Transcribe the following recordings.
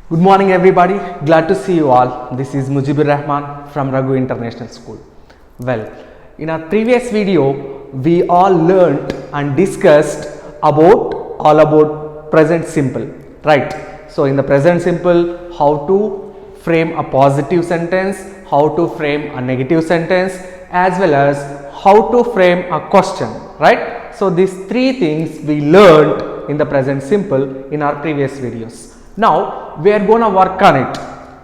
Good morning everybody, glad to see you all. This is Mujibur Rahman from Raghu International School. Well, in our previous video, we all learnt and discussed about present simple, right? So in the present simple, how to frame a positive sentence, how to frame a negative sentence, as well as how to frame a question, right? So these three things we learned in the present simple in our previous videos. Now we are going to work on it.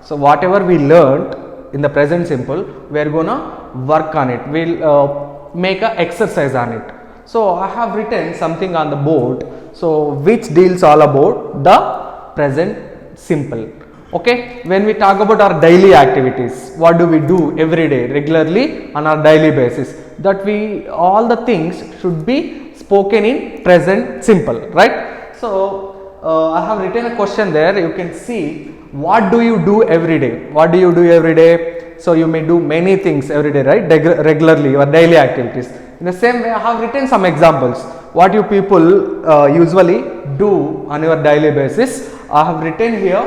So whatever we learned in the present simple, we are going to work on it. We'll make an exercise on it. So I have written something on the board, so which deals all about the present simple. Okay, when we talk about our daily activities, what do we do every day regularly on our daily basis, that we all the things should be spoken in present simple, right? So I have written a question there. You can see, what do you do every day? What do you do every day? So you may do many things every day, right? Regularly, your daily activities. In the same way, I have written some examples. What you people usually do on your daily basis. I have written here.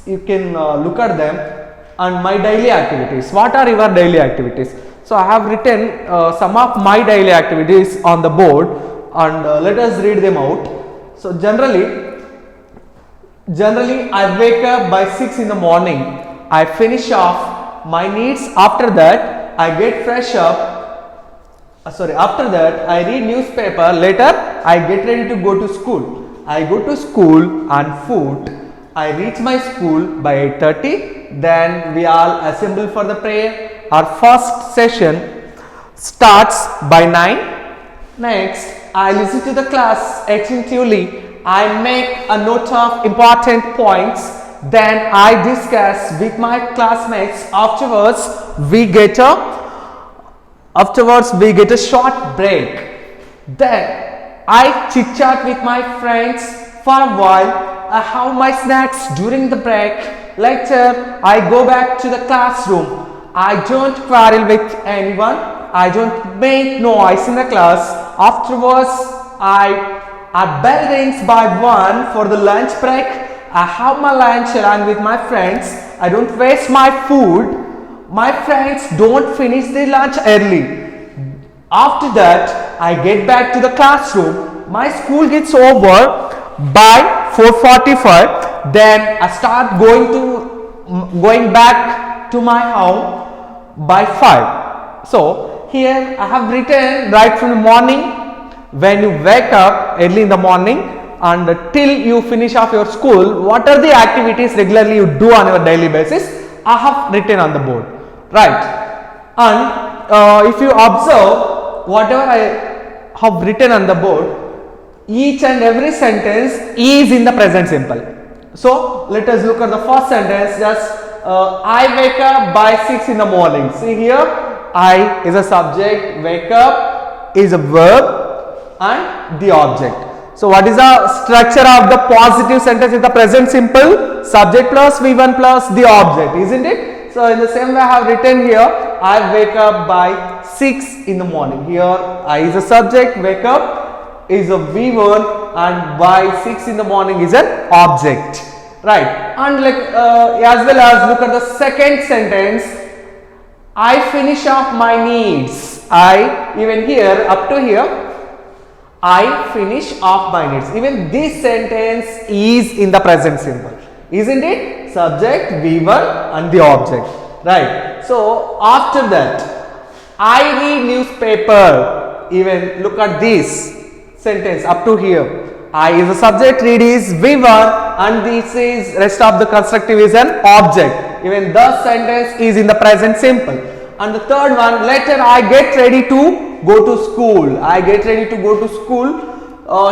You can look at them. And my daily activities. What are your daily activities? So I have written some of my daily activities on the board, and let us read them out. So generally I wake up by 6 in the morning. I finish off my needs. After that, I get fresh up. After that, I read newspaper. Later, I get ready to go to school. I go to school on foot. I reach my school by 8:30. Then we all assemble for the prayer. Our first session starts by 9. Next, I listen to the class attentively. I make a note of important points. Then I discuss with my classmates. Afterwards, we get a short break. Then I chit chat with my friends for a while. I have my snacks during the break. Later, I go back to the classroom. I don't quarrel with anyone. I don't make noise in the class. Afterwards, a bell rings by 1 for the lunch break. I have my lunch along with my friends. I don't waste my food. My friends don't finish their lunch early. After that, I get back to the classroom. My school gets over by 4:45. Then I start going back to my home by 5. So here I have written right from the morning, when you wake up early in the morning and till you finish off your school, what are the activities regularly you do on your daily basis, I have written on the board, right? And if you observe whatever I have written on the board, each and every sentence is in the present simple. So let us look at the first sentence. Just I wake up by 6 in the morning. See here, I is a subject, wake up is a verb, and the object. So what is the structure of the positive sentence in the present simple? Subject plus V1 plus the object, isn't it? So in the same way I have written here, I wake up by 6 in the morning. Here I is a subject, wake up is a V1, and by 6 in the morning is an object, right? And as well as look at the second sentence, I finish off my needs. Even here, up to here, I finish off my needs. Even this sentence is in the present simple, isn't it? Subject, V1 and the object, right? So after that, I read newspaper. Even look at this sentence up to here. I is a subject, read is V1, and this is rest of the constructive is an object. Even the sentence is in the present simple. And the third one, later I get ready to go to school. I get ready to go to school.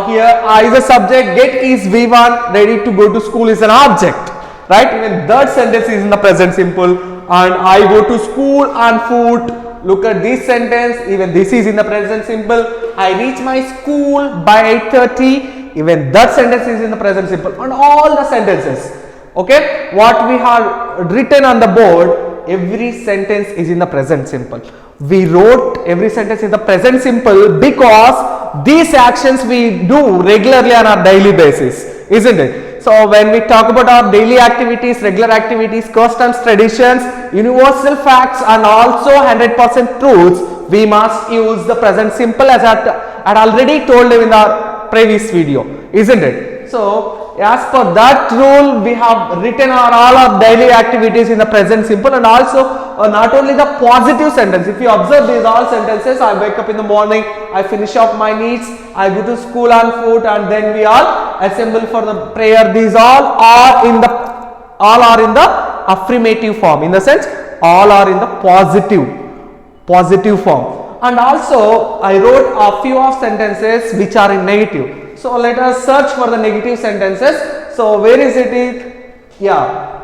Here I is a subject, get is V1, ready to go to school is an object, right? Even third sentence is in the present simple. And I go to school on foot. Look at this sentence, even this is in the present simple. I reach my school by 8:30. Even that sentence is in the present simple. And all the sentences, okay, what we have written on the board, every sentence is in the present simple. We wrote every sentence in the present simple because these actions we do regularly on our daily basis, isn't it? So So when we talk about our daily activities, regular activities, customs, traditions, universal facts and also 100% truths, we must use the present simple, as I had already told you in our previous video, isn't it? So as per that rule, we have written all our daily activities in the present simple, and also not only the positive sentence. If you observe these all sentences, I wake up in the morning, I finish off my needs, I go to school on foot, and then we all assemble for the prayer. These all are in the affirmative form, in the sense all are in the positive form. And also I wrote a few of sentences which are in negative. So let us search for the negative sentences. So where is it? Yeah,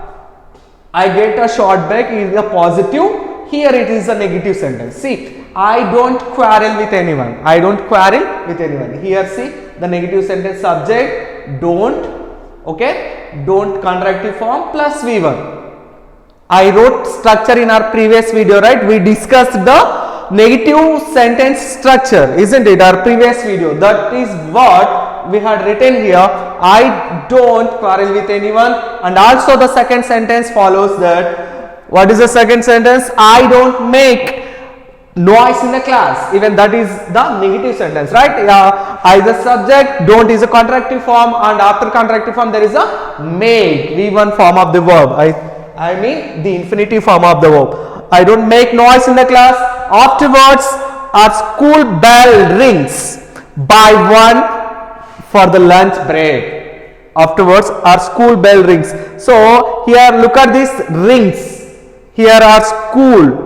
I get a short break is a positive. Here it is a negative sentence. See, I don't quarrel with anyone. I don't quarrel with anyone. Here see the negative sentence, subject don't, okay, don't contractive form plus V1. I wrote structure in our previous video, right? We discussed the negative sentence structure, isn't it? Our previous video. That is what we had written here. I don't quarrel with anyone. And also the second sentence follows that. What is the second sentence? I don't make noise in the class. Even that is the negative sentence, right? I is the subject, don't is a contractive form, and after contractive form there is a make, V1 form of the verb. I mean the infinitive form of the verb. I don't make noise in the class. Afterwards our school bell rings by 1 for the lunch break. Afterwards our school bell rings. So here look at this rings. Here our school,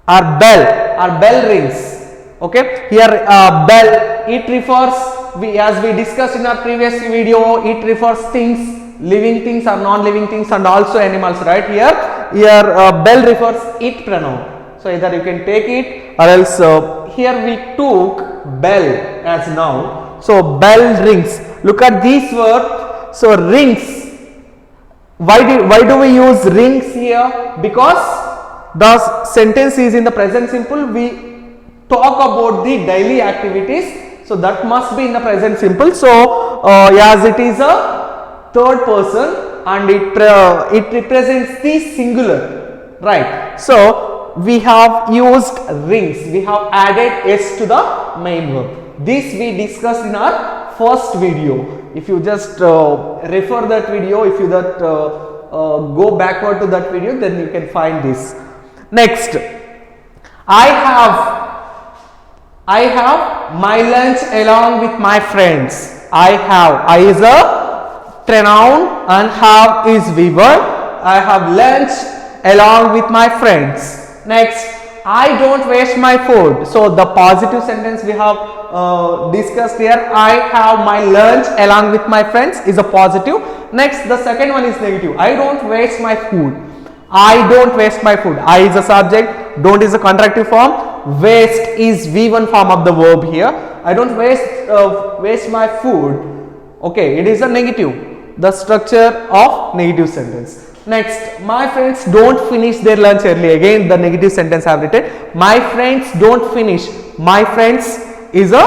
our bell rings. Okay, here bell, it refers, as we discussed in our previous video, it refers things, living things or non-living things, and also animals, right? Here bell refers it pronoun. So either you can take it, or else here we took bell as noun. So bell rings. Look at this word. So rings. Why do we use rings here? Because the sentence is in the present simple. We talk about the daily activities. So that must be in the present simple. So as it is a third person and it represents the singular, right? So we have used rings. We have added s to the main verb. This we discussed in our first video. If you just refer that video, if you go backward to that video, then you can find this. Next, I have my lunch along with my friends. I is a pronoun and have is V1. I have lunch along with my friends. Next, I don't waste my food. So the positive sentence we have discussed here, I have my lunch along with my friends, is a positive. Next, the second one is negative. I don't waste my food. I don't waste my food. I is a subject, don't is a contractive form, waste is V1 form of the verb here. I don't waste my food. Okay, it is a negative, the structure of negative sentence. Next, my friends don't finish their lunch early. Again the negative sentence I have written. My friends don't finish. My friends is a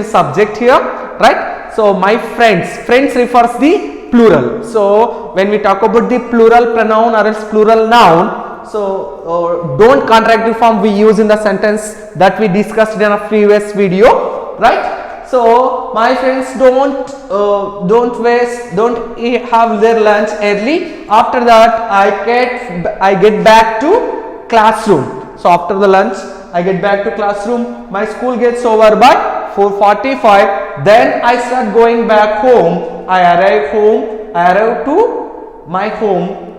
subject here, right? So my friends refers the plural. So when we talk about the plural pronoun or else plural noun, so don't contractive form we use in the sentence that we discussed in a previous video, right? So my friends don't have their lunch early. After that I get back to classroom. So after the lunch I get back to classroom. My school gets over by 4:45. Then I start going back home. I arrive to my home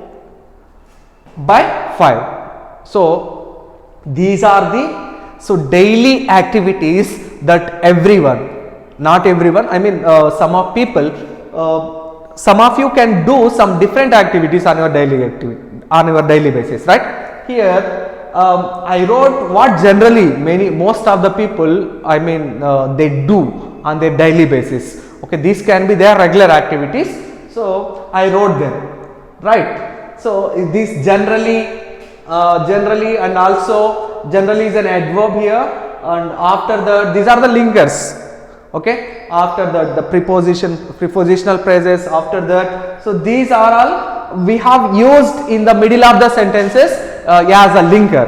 by 5. So these are the daily activities that everyone, not everyone, I mean some of people, some of you can do some different activities on your daily basis, right? Here I wrote what generally most of the people, I mean they do on their daily basis. Okay, these can be their regular activities. So I wrote them, right? So this generally and also generally is an adverb here, and after that these are the linkers. Okay, after that the prepositional phrases, after that, so these are all we have used in the middle of the sentences as a linker,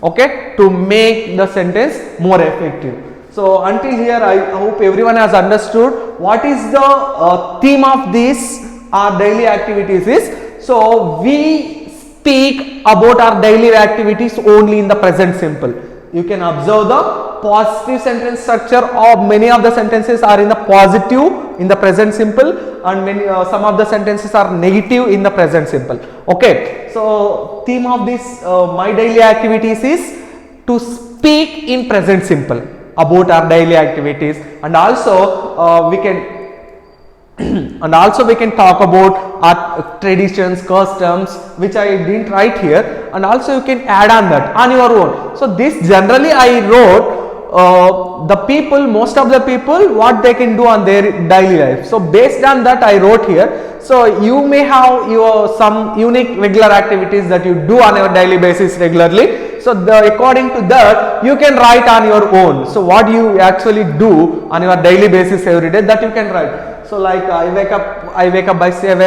okay, to make the sentence more effective. So until here I hope everyone has understood what is the theme of this our daily activities is. So we speak about our daily activities only in the present simple. You can observe the positive sentence structure of many of the sentences are in the positive in the present simple, and many some of the sentences are negative in the present simple. Okay, so theme of this my daily activities is to speak in present simple about our daily activities, and also we can and also we can talk about our traditions, customs, which I didn't write here, and also you can add on that on your own. So this generally I wrote the people, most of the people what they can do on their daily life. So based on that I wrote here. So you may have your some unique regular activities that you do on your daily basis regularly. So according to that you can write on your own. So what you actually do on your daily basis every day, that you can write. So like I wake up by 7,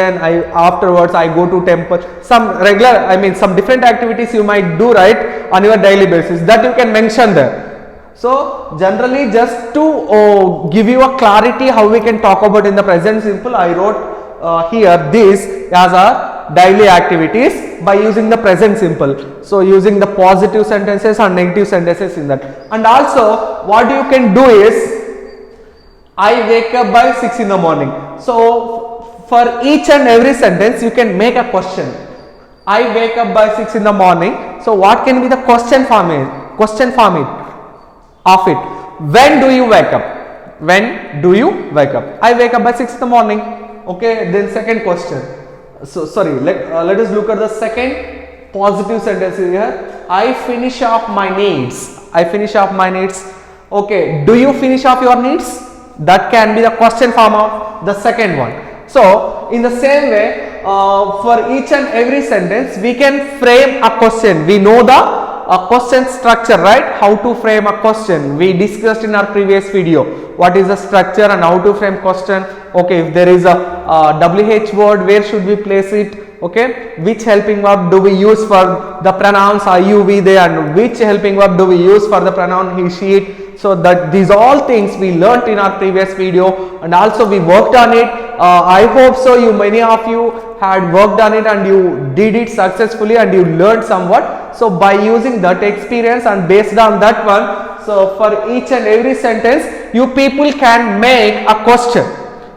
afterwards I go to temple, some regular, I mean some different activities you might do right on your daily basis, that you can mention there. So generally just to give you a clarity how we can talk about in the present simple, I wrote here this as a daily activities by using the present simple. So using the positive sentences and negative sentences in that. And also what you can do is, I wake up by 6 in the morning. So for each and every sentence you can make a question. I wake up by 6 in the morning. So what can be the question form of it? When do you wake up? When do you wake up? I wake up by 6 in the morning. Okay, then second question. So sorry, let us look at the second positive sentence here. I finish off my needs. I finish off my needs. Okay, do you finish off your needs? That can be the question form of the second one. So in the same way, for each and every sentence we can frame a question. We know the question structure, right? How to frame a question we discussed in our previous video. What is the structure and how to frame question. Okay, if there is a WH word, where should we place it? Okay, which helping verb do we use for the pronouns I, you, we, they, and which helping verb do we use for the pronoun he, she, it. So that these all things we learnt in our previous video, and also we worked on it. I hope so many of you had worked on it and you did it successfully and you learned somewhat. So by using that experience and based on that one, so for each and every sentence you people can make a question,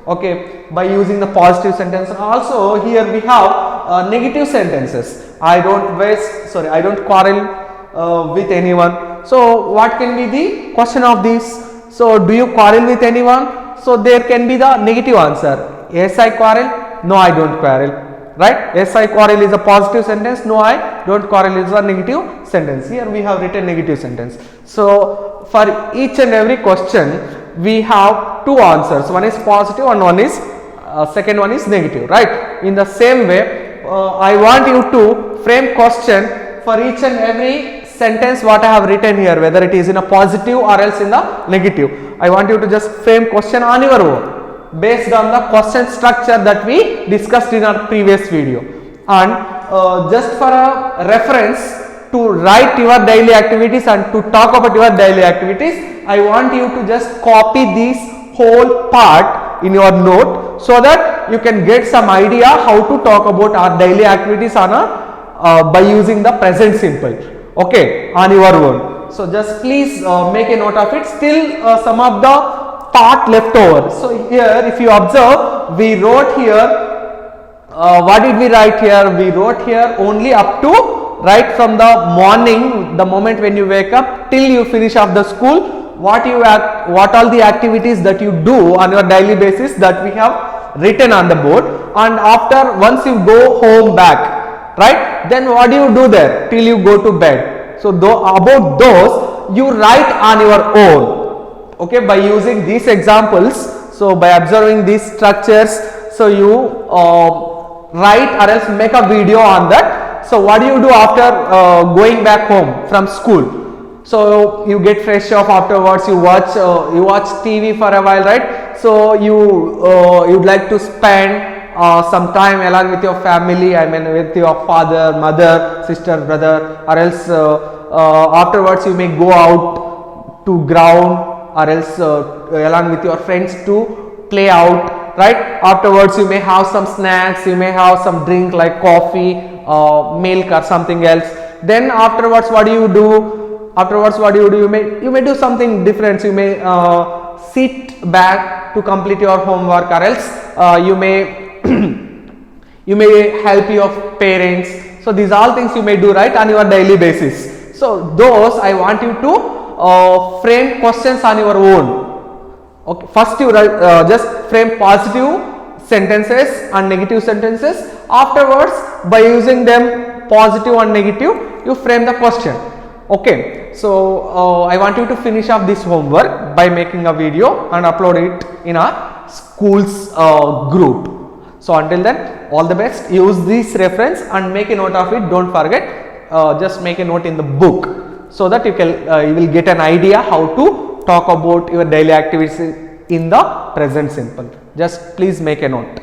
okay, by using the positive sentence. And also here we have negative sentences. I don't quarrel with anyone. So what can be the question of this? So do you quarrel with anyone? So there can be the negative answer. Yes, I quarrel. No, I don't quarrel. Right? Yes, I quarrel is a positive sentence. No, I don't quarrel is a negative sentence. Here we have written negative sentence. So for each and every question we have two answers. One is positive and one is second one is negative. Right? In the same way, I want you to frame question for each and every sentence what I have written here, whether it is in a positive or else in the negative. I want you to just frame question on your own based on the question structure that we discussed in our previous video. And just for a reference to write your daily activities and to talk about your daily activities, I want you to just copy this whole part in your note so that you can get some idea how to talk about our daily activities on by using the present simple. Okay, on your own. So just please make a note of it. Still some of the part left over. So here if you observe, we wrote here, what did we write here? We wrote here only up to right from the morning, the moment when you wake up till you finish off the school, what all the activities that you do on your daily basis that we have written on the board. And after once you go home back, right, then what do you do there till you go to bed? So about those you write on your own, okay, by using these examples. So by observing these structures, so you write or else make a video on that. So what do you do after going back home from school? So you get fresh off afterwards, you watch TV for a while, right? So you'd like to spend some time along with your family, I mean with your father, mother, sister, brother, or else afterwards you may go out to ground, or else along with your friends to play out, right? Afterwards you may have some snacks, you may have some drink like coffee, milk or something else. Then afterwards what do you do? You may do something different. You may sit back to complete your homework, or else you may you may help your parents. So these all things you may do, right, on your daily basis. So those I want you to frame questions on your own. Okay, first you write, just frame positive sentences and negative sentences. Afterwards, by using them positive and negative, you frame the question. Okay, so I want you to finish up this homework by making a video and upload it in our school's group. So until then, all the best. Use this reference and make a note of it. Don't forget, just make a note in the book so that you will get an idea how to talk about your daily activities in the present simple. Just please make a note.